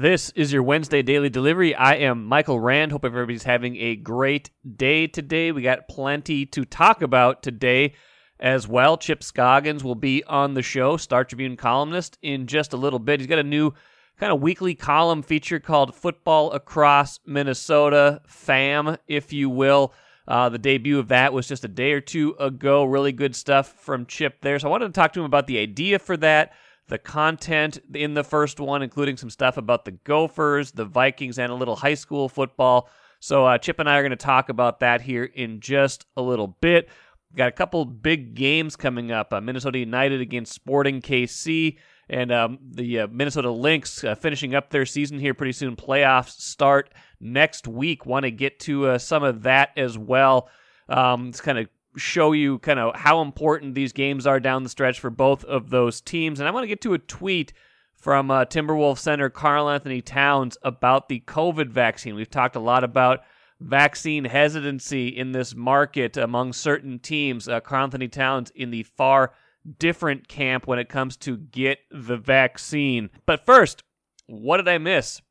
This is your Wednesday Daily Delivery. I am Michael Rand. Hope everybody's having a great day today. We got plenty to talk about today as well. Chip Scoggins will be on the show, Star Tribune columnist, in just a little bit. He's got a new kind of weekly column feature called Football Across Minnesota, FAM, if you will. The debut of that was just a day or two ago. Really good stuff from Chip there. So I wanted to talk to him about the idea for that, the content in the first one, including some stuff about the Gophers, the Vikings, and a little high school football. So Chip and I are going to talk about that here in just a little bit. We've got a couple big games coming up. Minnesota United against Sporting KC, and the Minnesota Lynx finishing up their season here pretty soon. Playoffs start next week. Want to get to some of that as well. It's kind of show you kind of how important these games are down the stretch for both of those teams. And I want to get to a tweet from Timberwolves center Karl-Anthony Towns about the COVID vaccine. We've talked a lot about vaccine hesitancy in this market among certain teams. Karl-Anthony Towns in the far different camp when it comes to get the vaccine. But first, what did I miss?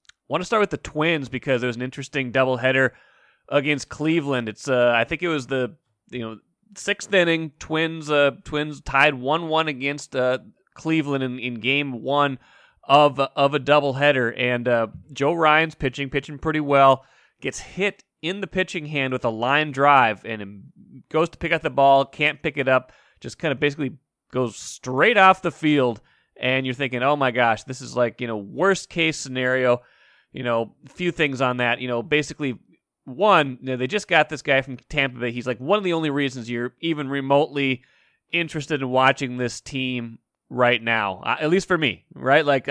I want to start with the Twins because there was an interesting doubleheader against Cleveland. It's I think it was the sixth inning. Twins tied 1-1 against Cleveland in game one of a doubleheader, and Joe Ryan's pitching pretty well, gets hit in the pitching hand with a line drive, and goes to pick up the ball, can't pick it up, just kind of basically goes straight off the field, and you're thinking, oh my gosh, this is like, worst case scenario. A few things on that. Basically, one, they just got this guy from Tampa Bay. He's like one of the only reasons you're even remotely interested in watching this team right now, at least for me, right? Like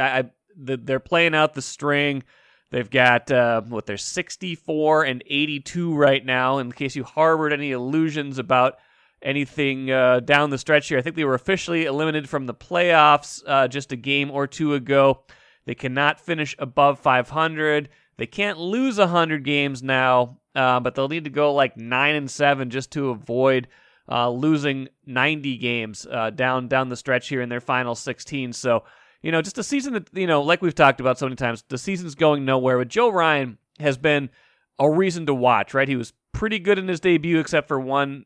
they're playing out the string. They've got they're 64 and 82 right now. In case you harbored any illusions about anything down the stretch here, I think they were officially eliminated from the playoffs just a game or two ago. They cannot finish above 500. They can't lose 100 games now, but they'll need to go like 9-7 just to avoid losing 90 games down the stretch here in their final 16. So, just a season that, like we've talked about so many times, the season's going nowhere. But Joe Ryan has been a reason to watch, right? He was pretty good in his debut except for one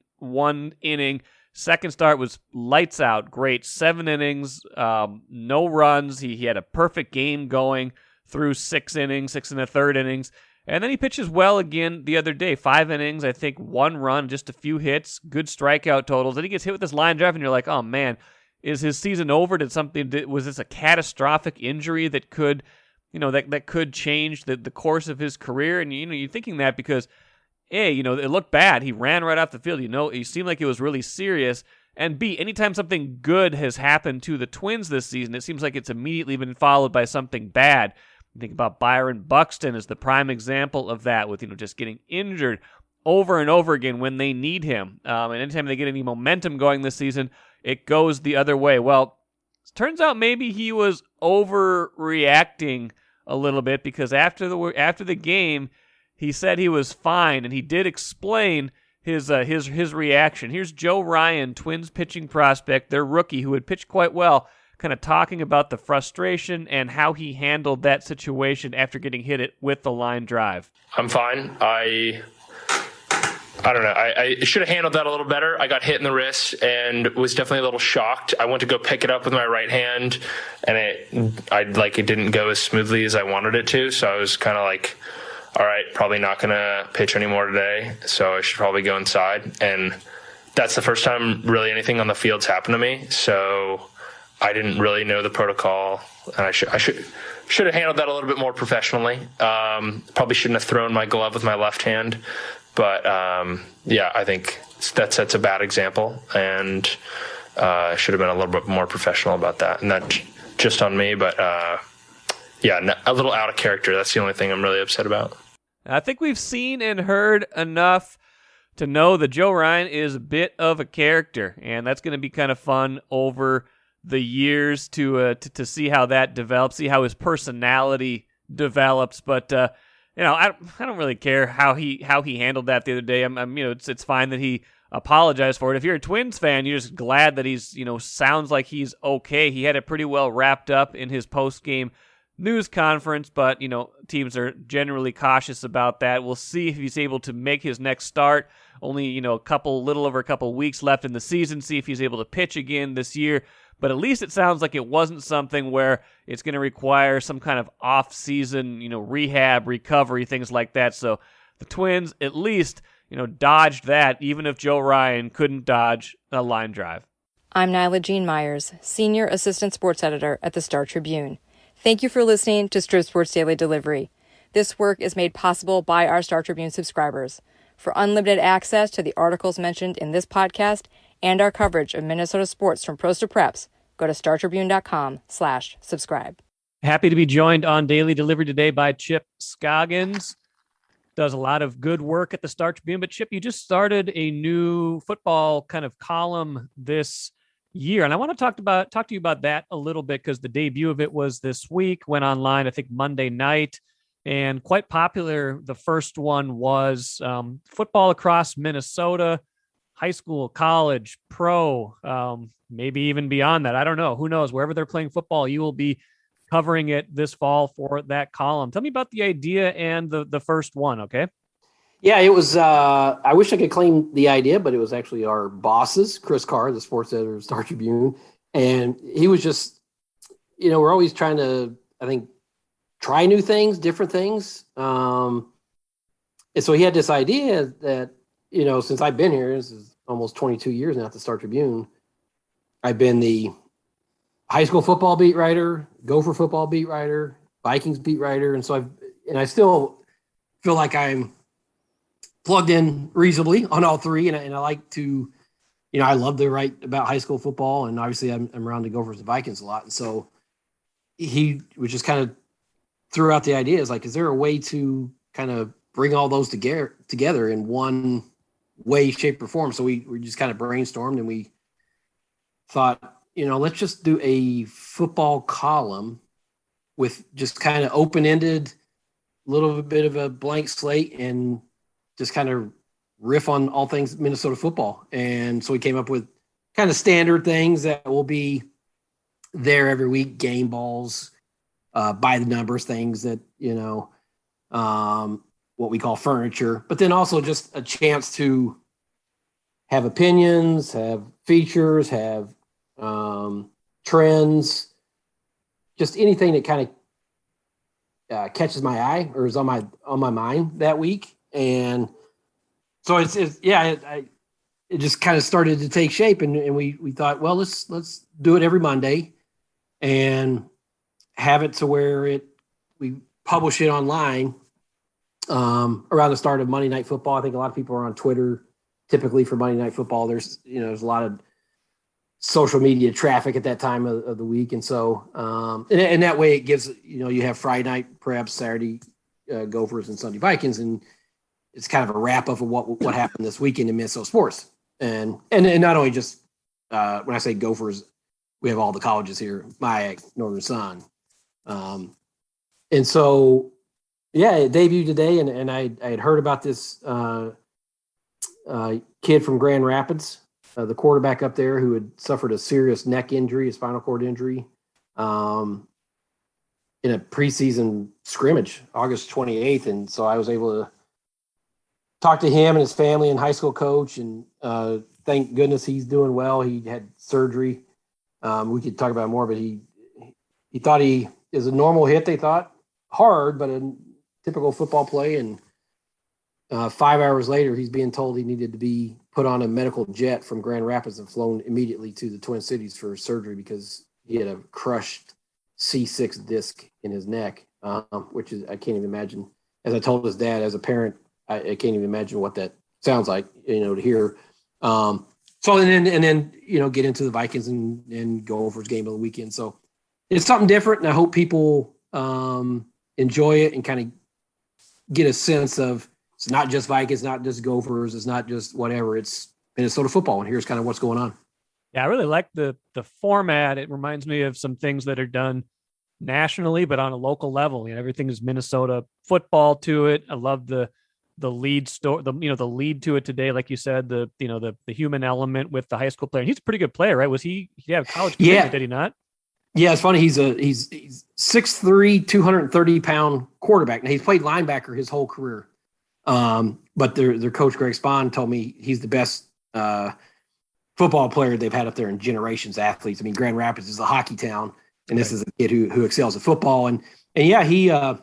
inning. Second start was lights out, great. 7 innings, no runs. He had a perfect game going through 6 innings, 6 1/3 innings. And then he pitches well again the other day. 5 innings, I think 1 run, just a few hits, good strikeout totals. Then he gets hit with this line drive, and you're like, oh man, is his season over? Was this a catastrophic injury that could, that could change the course of his career? And you're thinking that because A, it looked bad. He ran right off the field. It seemed like it was really serious. And B, anytime something good has happened to the Twins this season, it seems like it's immediately been followed by something bad. Think about Byron Buxton as the prime example of that, with just getting injured over and over again when they need him. And anytime they get any momentum going this season, it goes the other way. Well, it turns out maybe he was overreacting a little bit, because after the game, he said he was fine, and he did explain his reaction. Here's Joe Ryan, Twins pitching prospect, their rookie, who had pitched quite well, kind of talking about the frustration and how he handled that situation after getting hit it with the line drive. I'm fine. I don't know. I should have handled that a little better. I got hit in the wrist and was definitely a little shocked. I went to go pick it up with my right hand, and it didn't go as smoothly as I wanted it to. So I was kind of like, all right, probably not going to pitch anymore today, so I should probably go inside. And that's the first time really anything on the field's happened to me, so I didn't really know the protocol, and I should have handled that a little bit more professionally. Probably shouldn't have thrown my glove with my left hand, but I think that sets a bad example, and I should have been a little bit more professional about that. And that's just on me, but a little out of character. That's the only thing I'm really upset about. I think we've seen and heard enough to know that Joe Ryan is a bit of a character, and that's going to be kind of fun over the years to see how that develops, see how his personality develops. But I don't really care how he handled that the other day. It's fine that he apologized for it. If you're a Twins fan, you're just glad that he's sounds like he's okay. He had it pretty well wrapped up in his post game news conference, but, teams are generally cautious about that. We'll see if he's able to make his next start. Only, little over a couple weeks left in the season, see if he's able to pitch again this year. But at least it sounds like it wasn't something where it's going to require some kind of off-season, rehab, recovery, things like that. So the Twins at least, dodged that, even if Joe Ryan couldn't dodge a line drive. I'm Nyla Jean Myers, Senior Assistant Sports Editor at the Star Tribune. Thank you for listening to Strip Sports Daily Delivery. This work is made possible by our Star Tribune subscribers. For unlimited access to the articles mentioned in this podcast and our coverage of Minnesota sports from pros to preps, go to startribune.com/subscribe. Happy to be joined on Daily Delivery today by Chip Scoggins. Does a lot of good work at the Star Tribune. But Chip, you just started a new football kind of column this year. And I want to talk to you about that a little bit, because the debut of it was this week, went online, I think Monday night, and quite popular. The first one was football across Minnesota, high school, college, pro, maybe even beyond that. I don't know. Who knows? Wherever they're playing football, you will be covering it this fall for that column. Tell me about the idea and the first one, okay? Yeah, it was, I wish I could claim the idea, but it was actually our bosses, Chris Carr, the sports editor of Star Tribune. And he was just, we're always trying to, I think, try new things, different things. And so he had this idea that, since I've been here, this is almost 22 years now at the Star Tribune, I've been the high school football beat writer, Gopher football beat writer, Vikings beat writer. And so I still feel like I'm plugged in reasonably on all three. And I like to, I love to write about high school football, and obviously I'm around the Gophers and Vikings a lot. And so he was just kind of threw out the idea, is like, is there a way to kind of bring all those together in one way, shape, or form? So we just kind of brainstormed, and we thought, let's just do a football column with just kind of open-ended, little bit of a blank slate, and just kind of riff on all things Minnesota football. And so we came up with kind of standard things that will be there every week, game balls, by the numbers, things that, what we call furniture, but then also just a chance to have opinions, have features, have trends, just anything that kind of catches my eye or is on my mind that week. And so it just kind of started to take shape, and we thought, well, let's do it every Monday and have it to where we publish it online around the start of Monday Night Football. I think a lot of people are on Twitter typically for Monday Night Football. There's a lot of social media traffic at that time of the week, and so and that way it gives you have Friday night perhaps, Saturday Gophers and Sunday Vikings, and it's kind of a wrap up of what happened this weekend in Minnesota sports. And not only just when I say Gophers, we have all the colleges here, MIAC, Northern Sun. And so, yeah, it debuted today, and I had heard about this kid from Grand Rapids, the quarterback up there, who had suffered a serious neck injury, a spinal cord injury, in a preseason scrimmage, August 28th. And so I was able to talk to him and his family and high school coach, and thank goodness he's doing well. He had surgery. We could talk about it more, but he thought he is a normal hit. They thought hard, but a typical football play. And 5 hours later, he's being told he needed to be put on a medical jet from Grand Rapids and flown immediately to the Twin Cities for surgery because he had a crushed C6 disc in his neck, which is, I can't even imagine. As I told his dad, as a parent, I can't even imagine what that sounds like, to hear. So and then get into the Vikings and Gophers game of the weekend. So it's something different, and I hope people enjoy it and kind of get a sense of it's not just Vikings, not just Gophers, it's not just whatever. It's Minnesota football, and here's kind of what's going on. Yeah, I really like the format. It reminds me of some things that are done nationally, but on a local level. Everything is Minnesota football to it. I love the lead story, the lead to it today, like you said, the human element with the high school player. And he's a pretty good player, right? Was he have college career, did he not? Yeah, it's funny. He's 6'3", 230-pound quarterback. Now, he's played linebacker his whole career. But their coach, Greg Spahn, told me he's the best football player they've had up there in generations, athletes. I mean, Grand Rapids is a hockey town, and this is a kid who excels at football. And yeah,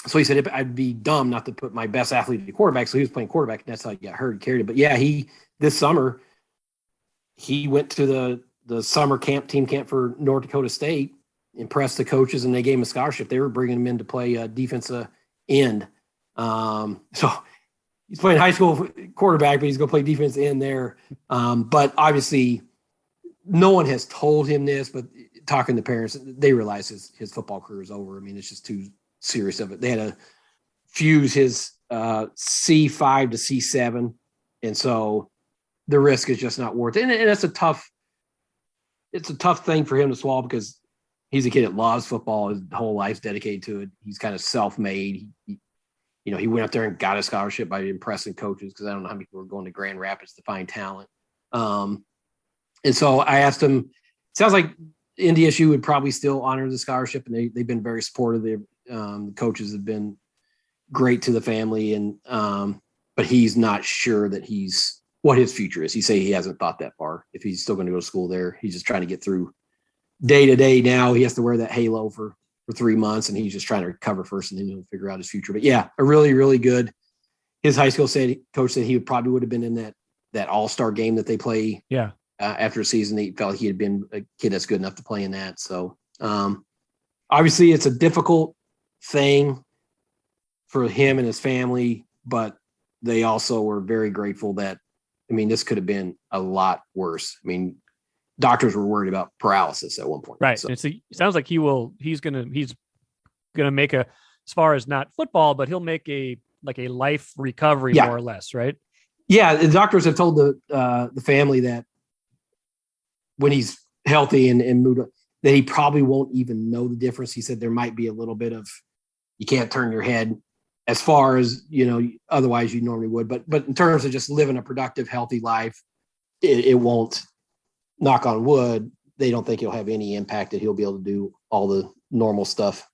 so he said I'd be dumb not to put my best athlete at quarterback. So he was playing quarterback, and that's how he got hurt and carried it. But yeah, this summer he went to the summer team camp for North Dakota State, impressed the coaches, and they gave him a scholarship. They were bringing him in to play defensive end. So he's playing high school quarterback, but he's going to play defense end there. But obviously no one has told him this, but talking to parents, they realize his football career is over. I mean, it's just too serious of it. They had to fuse his C5 to C7. And so the risk is just not worth it. And it's a tough thing for him to swallow because he's a kid that loves football. His whole life's dedicated to it. He's kind of self-made. He went up there and got a scholarship by impressing coaches because I don't know how many people are going to Grand Rapids to find talent. And so I asked him, it sounds like NDSU would probably still honor the scholarship, and they've been very supportive. The coaches have been great to the family, and but he's not sure that what his future is. He hasn't thought that far. If he's still going to go to school there, he's just trying to get through day to day now. He has to wear that halo for 3 months, and he's just trying to recover first, and then he'll figure out his future. But yeah, a really, really good. His high school coach said he would have been in that all-star game that they play. Yeah. After a season, he felt like he had been a kid that's good enough to play in that. So obviously it's a difficult thing for him and his family, but they also were very grateful that, this could have been a lot worse. Doctors were worried about paralysis at one point. Right. So. It sounds like he's gonna make as far as not football, but he'll make a life recovery more or less, right? Yeah. The doctors have told the family that when he's healthy and moved up, that he probably won't even know the difference. He said there might be a little bit of, you can't turn your head as far as, otherwise you normally would, but in terms of just living a productive, healthy life, it won't, knock on wood, they don't think he'll have any impact, that he'll be able to do all the normal stuff.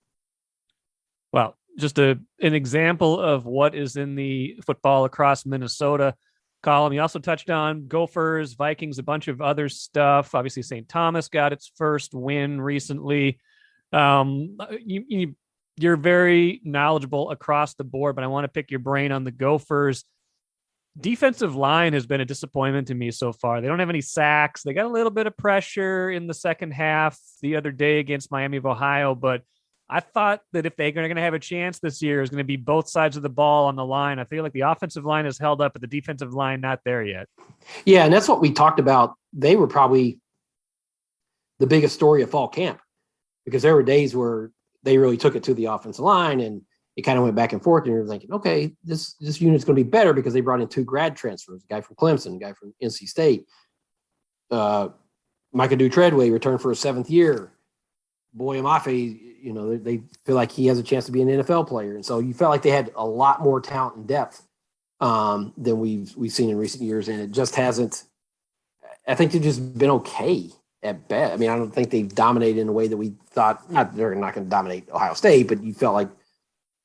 Well, just an example of what is in the Football Across Minnesota column. You also touched on Gophers, Vikings, a bunch of other stuff. Obviously, St. Thomas got its first win recently. You're very knowledgeable across the board, but I want to pick your brain on the Gophers. Defensive line has been a disappointment to me so far. They don't have any sacks. They got a little bit of pressure in the second half the other day against Miami of Ohio, but I thought that if they're going to have a chance this year, it's going to be both sides of the ball on the line. I feel like the offensive line is held up, but the defensive line not there yet. Yeah, and that's what we talked about. They were probably the biggest story of fall camp because there were days where they really took it to the offensive line and it kind of went back and forth, and you're thinking, okay, this unit's going to be better because they brought in 2 grad transfers, a guy from Clemson, a guy from NC State. Micah Treadway returned for a 7th year. Boy Amafe, they feel like he has a chance to be an NFL player. And so you felt like they had a lot more talent and depth than we've seen in recent years, and it just hasn't. I think they've just been okay at best. I don't think they've dominated in a way that we thought. They're not going to dominate Ohio State, but you felt like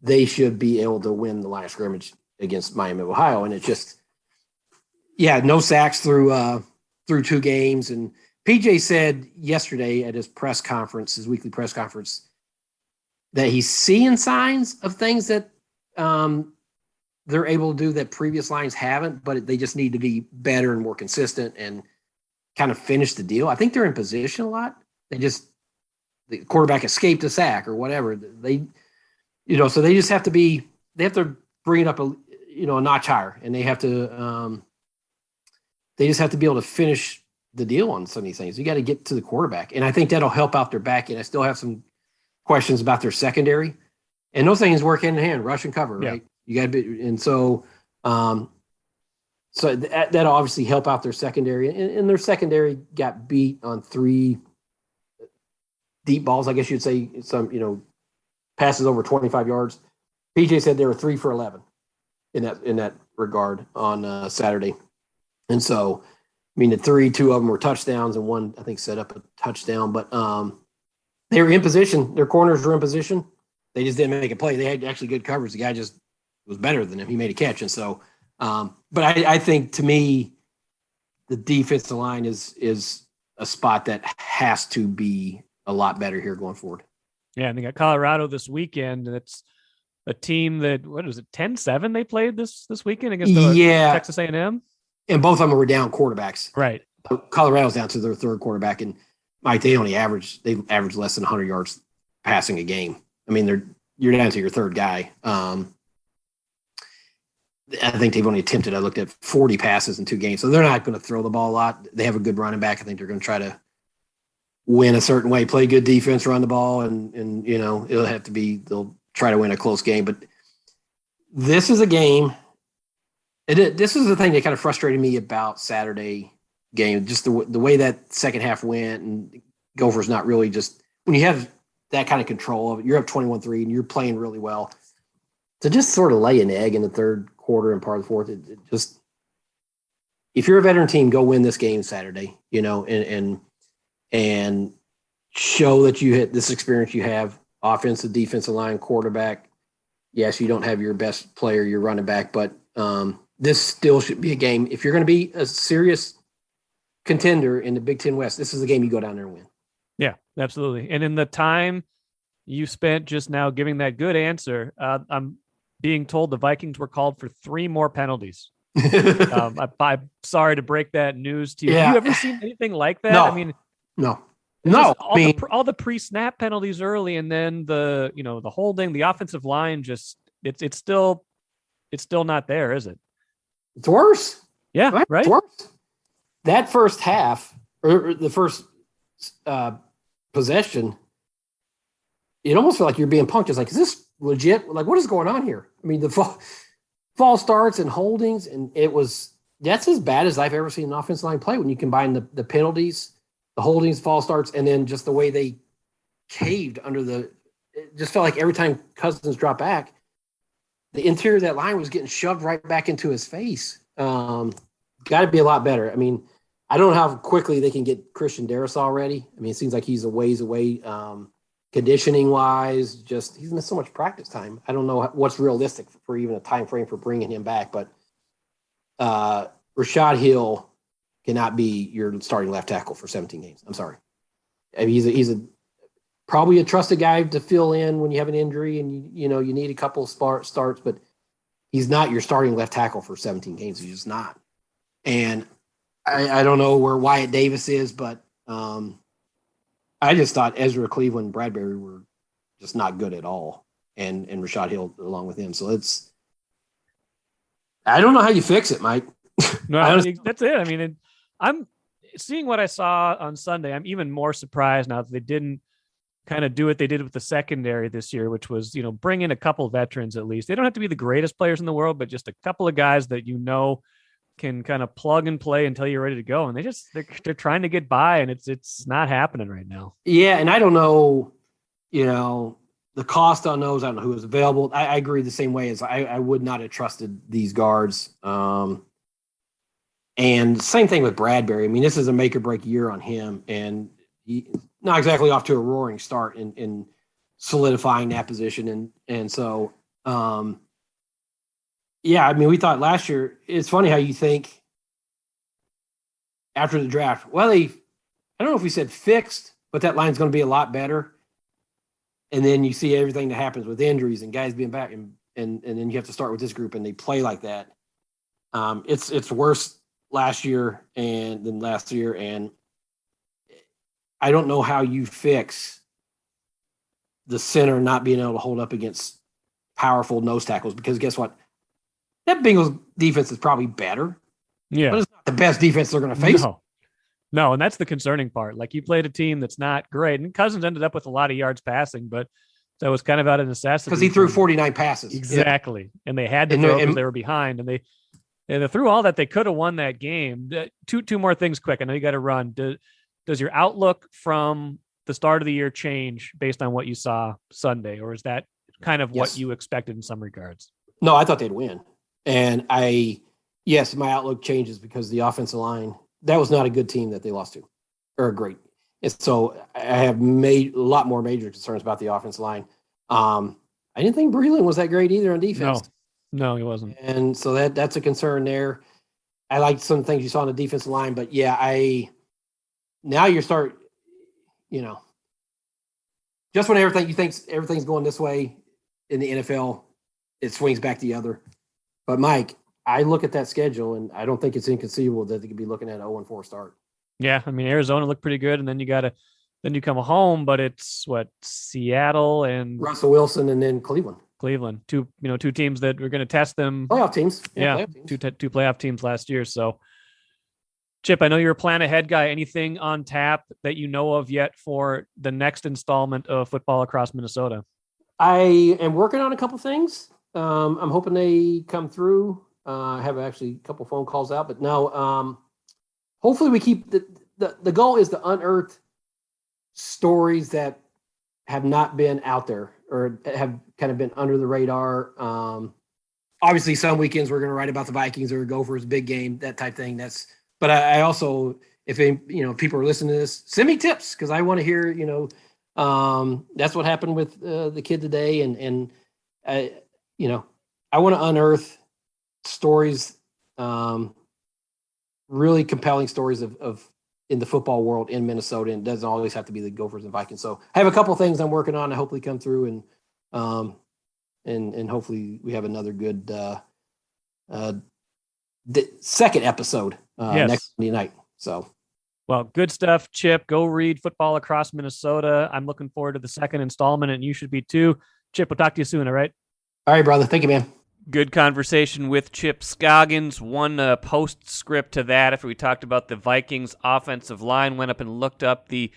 they should be able to win the line of scrimmage against Miami of Ohio. And it just, no sacks through 2 games. And PJ said yesterday at his weekly press conference, that he's seeing signs of things that they're able to do that previous lines haven't, but they just need to be better and more consistent and kind of finish the deal. I think they're in position a lot. The quarterback escaped a sack or whatever. So they just have to bring it up a notch higher, and they just have to be able to finish the deal on some of these things. You got to get to the quarterback, and I think that'll help out their back end. I still have some questions about their secondary, and those things work hand in hand, rush and cover, right? You got to be, and so that'll obviously help out their secondary, and their secondary got beat on 3 deep balls, I guess you'd say, some passes over 25 yards. PJ said they were 3 for 11 in that regard on Saturday. And so, the 2 of them were touchdowns and 1, I think, set up a touchdown. But They were in position. Their corners were in position. They just didn't make a play. They had actually good coverage. The guy just was better than him. He made a catch. And so, but I think to me, the defensive line is a spot that has to be a lot better here going forward. Yeah, and they got Colorado this weekend, and it's a team that, what is it, 10-7 they played this weekend against Texas A&M? And both of them were down quarterbacks. Right. Colorado's down to their third quarterback, and Mike, they average less than 100 yards passing a game. I mean, you're down to your third guy. I think they've only attempted, I looked at 40 passes in 2 games, so they're not going to throw the ball a lot. They have a good running back. I think they're going to try to win a certain way, play good defense, run the ball, and it'll have to be, they'll try to win a close game. But this is a game. This is the thing that kind of frustrated me about Saturday game, just the way that second half went, and Gophers not really just, when you have that kind of control of it, you're up 21-3 and you're playing really well, to just sort of lay an egg in the third quarter and part of the fourth, it just, if you're a veteran team, go win this game Saturday, and show that you hit this experience you have, offensive, defensive line, quarterback. Yes, you don't have your best player, your running back, but this still should be a game. If you're going to be a serious contender in the Big Ten West, this is the game you go down there and win. Yeah, absolutely. And in the time you spent just now giving that good answer, I'm being told the Vikings were called for 3 more penalties. I'm sorry to break that news to you. Yeah. Have you ever seen anything like that? No. I mean, No. All the pre-snap penalties early, and then the holding, the offensive line, just it's still not there, is it? It's worse. Yeah, right. It's worse. That first half, or the first possession, it almost felt like you're being punked. It's like, is this legit? Like, what is going on here? I mean, the fall starts and holdings, and that's as bad as I've ever seen an offensive line play when you combine the penalties, the holdings, fall starts, and then just the way they caved it just felt like every time Cousins dropped back, the interior of that line was getting shoved right back into his face. Got to be a lot better. I mean, I don't know how quickly they can get Christian Darrisaw ready. I mean, it seems like he's a ways away, conditioning-wise. Just he's missed so much practice time. I don't know what's realistic for even a time frame for bringing him back. But Rashad Hill cannot be your starting left tackle for 17 games. I'm sorry. I mean, he's probably a trusted guy to fill in when you have an injury and you need a couple of starts, but he's not your starting left tackle for 17 games. He's just not. And I don't know where Wyatt Davis is, but I just thought Ezra Cleveland and Bradbury were just not good at all, and Rashad Hill along with him. So I don't know how you fix it, Mike. No, that's it. I mean, I'm seeing what I saw on Sunday. I'm even more surprised now that they didn't kind of do what they did with the secondary this year, which was, bring in a couple of veterans at least. They don't have to be the greatest players in the world, but just a couple of guys that can kind of plug and play until you're ready to go. And they're trying to get by, and it's not happening right now. Yeah, and I don't know, the cost on those. I don't know who was available. I agree the same way as I would not have trusted these guards. And same thing with Bradbury. I mean, this is a make or break year on him, and he not exactly off to a roaring start in solidifying that position. And so, yeah, I mean, we thought last year, it's funny how you think after the draft, well, I don't know if we said fixed, but that line's going to be a lot better. And then you see everything that happens with injuries and guys being back, and then you have to start with this group, and they play like that. It's worse last year than last year, and I don't know how you fix the center not being able to hold up against powerful nose tackles, because guess what? That Bengals defense is probably better. Yeah. But it's not the best defense they're going to face. No, and that's the concerning part. Like, you played a team that's not great, and Cousins ended up with a lot of yards passing, but that was kind of out of necessity. Because he threw 49 passes. Exactly. Yeah. And they had to throw because they were behind, and they threw all that. They could have won that game. Two more things quick. I know you got to run. Does your outlook from the start of the year change based on what you saw Sunday, or is that kind of what you expected in some regards? No, I thought they'd win. And my outlook changes because the offensive line, that was not a good team that they lost to, or a great. And so I have made a lot more major concerns about the offensive line. I didn't think Breland was that great either on defense. No, he wasn't. And so that's a concern there. I liked some things you saw on the defensive line, but now you start, just when you think everything's going this way in the NFL, it swings back the other. But Mike, I look at that schedule and I don't think it's inconceivable that they could be looking at an 0-4 start. Yeah, I mean Arizona looked pretty good, and then you come home, but it's Seattle and Russell Wilson, and then Cleveland. Two teams that were going to test them. Playoff teams. Playoff teams. Two playoff teams last year. So, Chip, I know you're a plan ahead guy. Anything on tap that you know of yet for the next installment of Football Across Minnesota? I am working on a couple things. I'm hoping they come through. I have actually a couple phone calls out, but no. Hopefully we keep the goal is to unearth stories that have not been out there or have kind of been under the radar. Obviously some weekends we're going to write about the Vikings or Gophers, big game, that type thing. But I also, if people are listening to this, send me tips because I want to hear, that's what happened with the kid today. And I want to unearth stories, really compelling stories of in the football world in Minnesota, and it doesn't always have to be the Gophers and Vikings. So I have a couple of things I'm working on to hopefully come through and hopefully we have another good second episode next Sunday night. So, well, good stuff, Chip. Go read Football Across Minnesota. I'm looking forward to the second installment, and you should be too. Chip, we'll talk to you soon, all right? All right, brother. Thank you, man. Good conversation with Chip Scoggins. One postscript to that, after we talked about the Vikings offensive line, went up and looked up the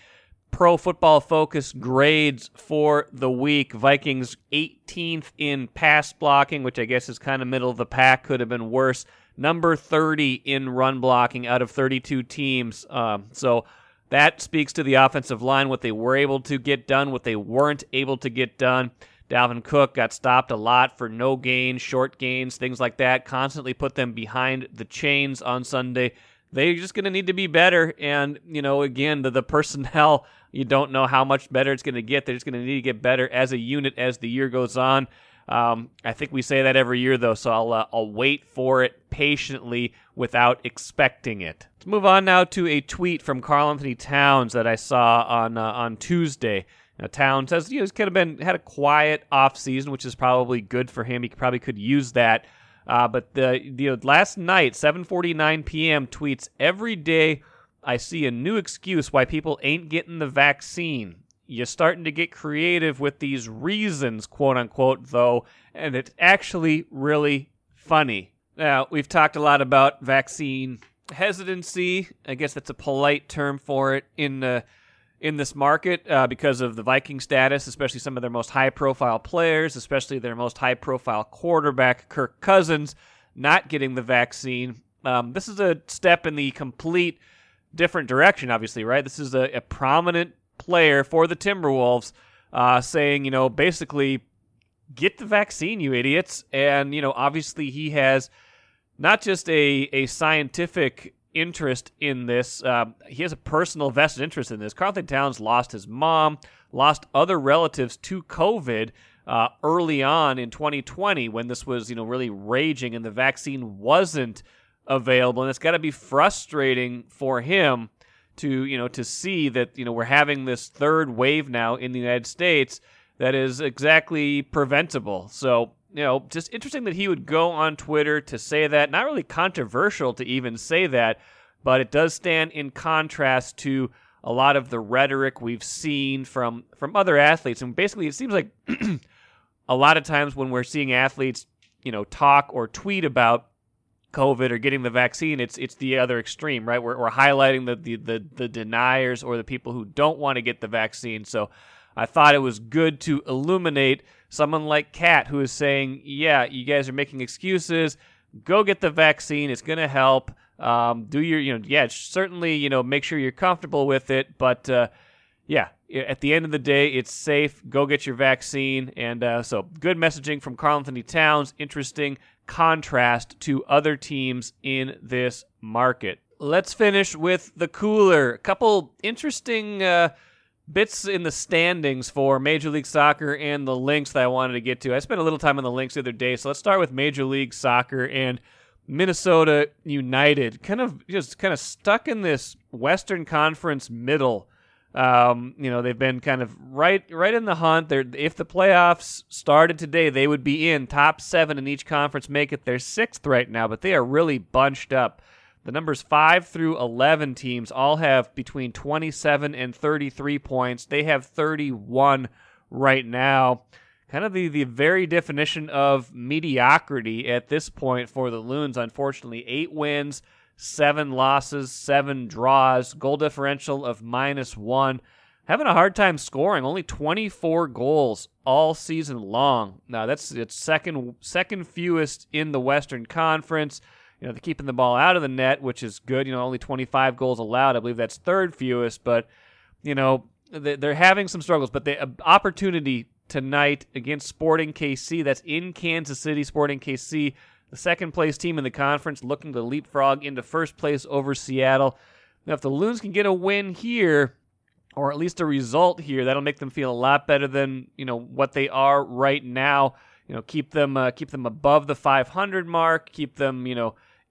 Pro Football Focus grades for the week. Vikings 18th in pass blocking, which I guess is kind of middle of the pack, could have been worse. Number 30 in run blocking out of 32 teams. So that speaks to the offensive line, what they were able to get done, what they weren't able to get done. Dalvin Cook got stopped a lot for no gains, short gains, things like that. Constantly put them behind the chains on Sunday. They're just going to need to be better. And, again, the personnel, you don't know how much better it's going to get. They're just going to need to get better as a unit as the year goes on. I think we say that every year, though, so I'll wait for it patiently without expecting it. Let's move on now to a tweet from Karl-Anthony Towns that I saw on Tuesday. Towns says he's kind of had a quiet off season, which is probably good for him. He probably could use that. But the last night, 7:49 p.m. tweets, "Every day I see a new excuse why people ain't getting the vaccine. You're starting to get creative with these reasons, quote unquote, though, and it's actually really funny." Now, we've talked a lot about vaccine hesitancy. I guess that's a polite term for it in this market because of the Viking status, especially some of their most high-profile players, especially their most high-profile quarterback, Kirk Cousins, not getting the vaccine. This is a step in the complete different direction, obviously, right? This is a prominent player for the Timberwolves saying, basically, get the vaccine, you idiots. And, obviously he has not just a scientific interest in this. He has a personal vested interest in this. Karl-Anthony Towns lost his mom, lost other relatives to COVID early on in 2020 when this was, really raging and the vaccine wasn't available. And it's got to be frustrating for him to see that, we're having this third wave now in the United States that is exactly preventable. So, just interesting that he would go on Twitter to say that. Not really controversial to even say that, but it does stand in contrast to a lot of the rhetoric we've seen from other athletes. And basically, it seems like a lot of times when we're seeing athletes, talk or tweet about COVID or getting the vaccine, it's the other extreme, right? We're highlighting the deniers or the people who don't want to get the vaccine. So I thought it was good to illuminate someone like Kat, who is saying, yeah, you guys are making excuses. Go get the vaccine. It's going to help. Do your, certainly, make sure you're comfortable with it. But, at the end of the day, it's safe. Go get your vaccine. And so good messaging from Karl-Anthony Towns. Interesting contrast to other teams in this market. let's finish with the cooler. A couple interesting bits in the standings for Major League Soccer and the Lynx that I wanted to get to. I spent a little time on the Lynx the other day, so let's start with Major League Soccer and Minnesota United. Kind of stuck in this Western Conference middle. They've been kind of right in the hunt. If the playoffs started today, they would be in top 7 in each conference, make it their 6th right now, but they are really bunched up. The numbers 5 through 11 teams all have between 27 and 33 points. They have 31 right now. Kind of the very definition of mediocrity at this point for the Loons, unfortunately. 8 wins, 7 losses, 7 draws, goal differential of -1. Having a hard time scoring, only 24 goals all season long. Now, it's second fewest in the Western Conference. They're keeping the ball out of the net, which is good. Only 25 goals allowed. I believe that's third fewest, but, they're having some struggles. But the opportunity tonight against Sporting KC, that's in Kansas City. Sporting KC, the second-place team in the conference, looking to leapfrog into first place over Seattle. Now, if the Loons can get a win here, or at least a result here, that'll make them feel a lot better than what they are right now. Keep them above the 500 mark. Keep them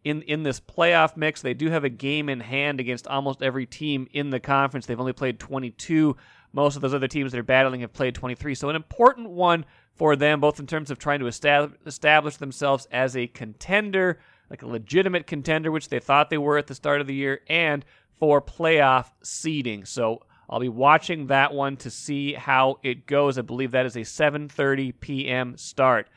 in this playoff mix. They do have a game in hand against almost every team in the conference. They've only played 22. Most of those other teams they're battling have played 23. So an important one for them, both in terms of trying to establish themselves as a contender, like a legitimate contender, which they thought they were at the start of the year, and for playoff seeding. So I'll be watching that one to see how it goes. I believe that is a 7:30 p.m. start.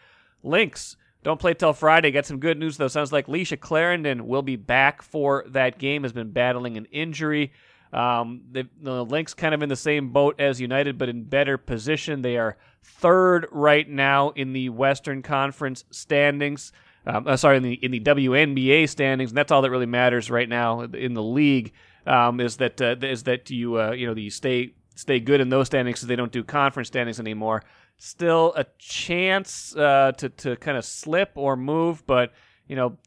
Lynx don't play till Friday. Got some good news, though. Sounds like Leisha Clarendon will be back for that game, has been battling an injury. The Lynx kind of in the same boat as United, but in better position. They are third right now in the Western Conference standings. In the WNBA standings, and that's all that really matters right now in the league. Is that you stay good in those standings because they don't do conference standings anymore. Still a chance to kind of slip or move, but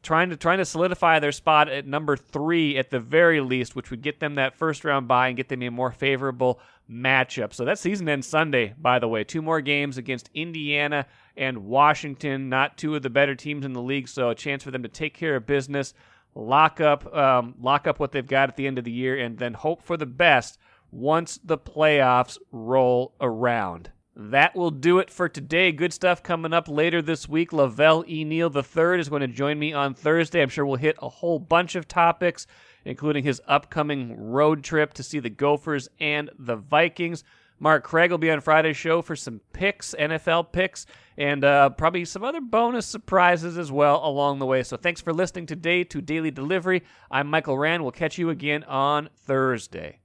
trying to solidify their spot at number 3 at the very least, which would get them that first round bye and get them a more favorable matchup. So that season ends Sunday, by the way. 2 more games against Indiana and Washington, not 2 of the better teams in the league, so a chance for them to take care of business, lock up what they've got at the end of the year, and then hope for the best once the playoffs roll around. That will do it for today. Good stuff coming up later this week. Lavelle E. Neal III is going to join me on Thursday. I'm sure we'll hit a whole bunch of topics, including his upcoming road trip to see the Gophers and the Vikings. Mark Craig will be on Friday's show for some picks, NFL picks, and probably some other bonus surprises as well along the way. So thanks for listening today to Daily Delivery. I'm Michael Rand. We'll catch you again on Thursday.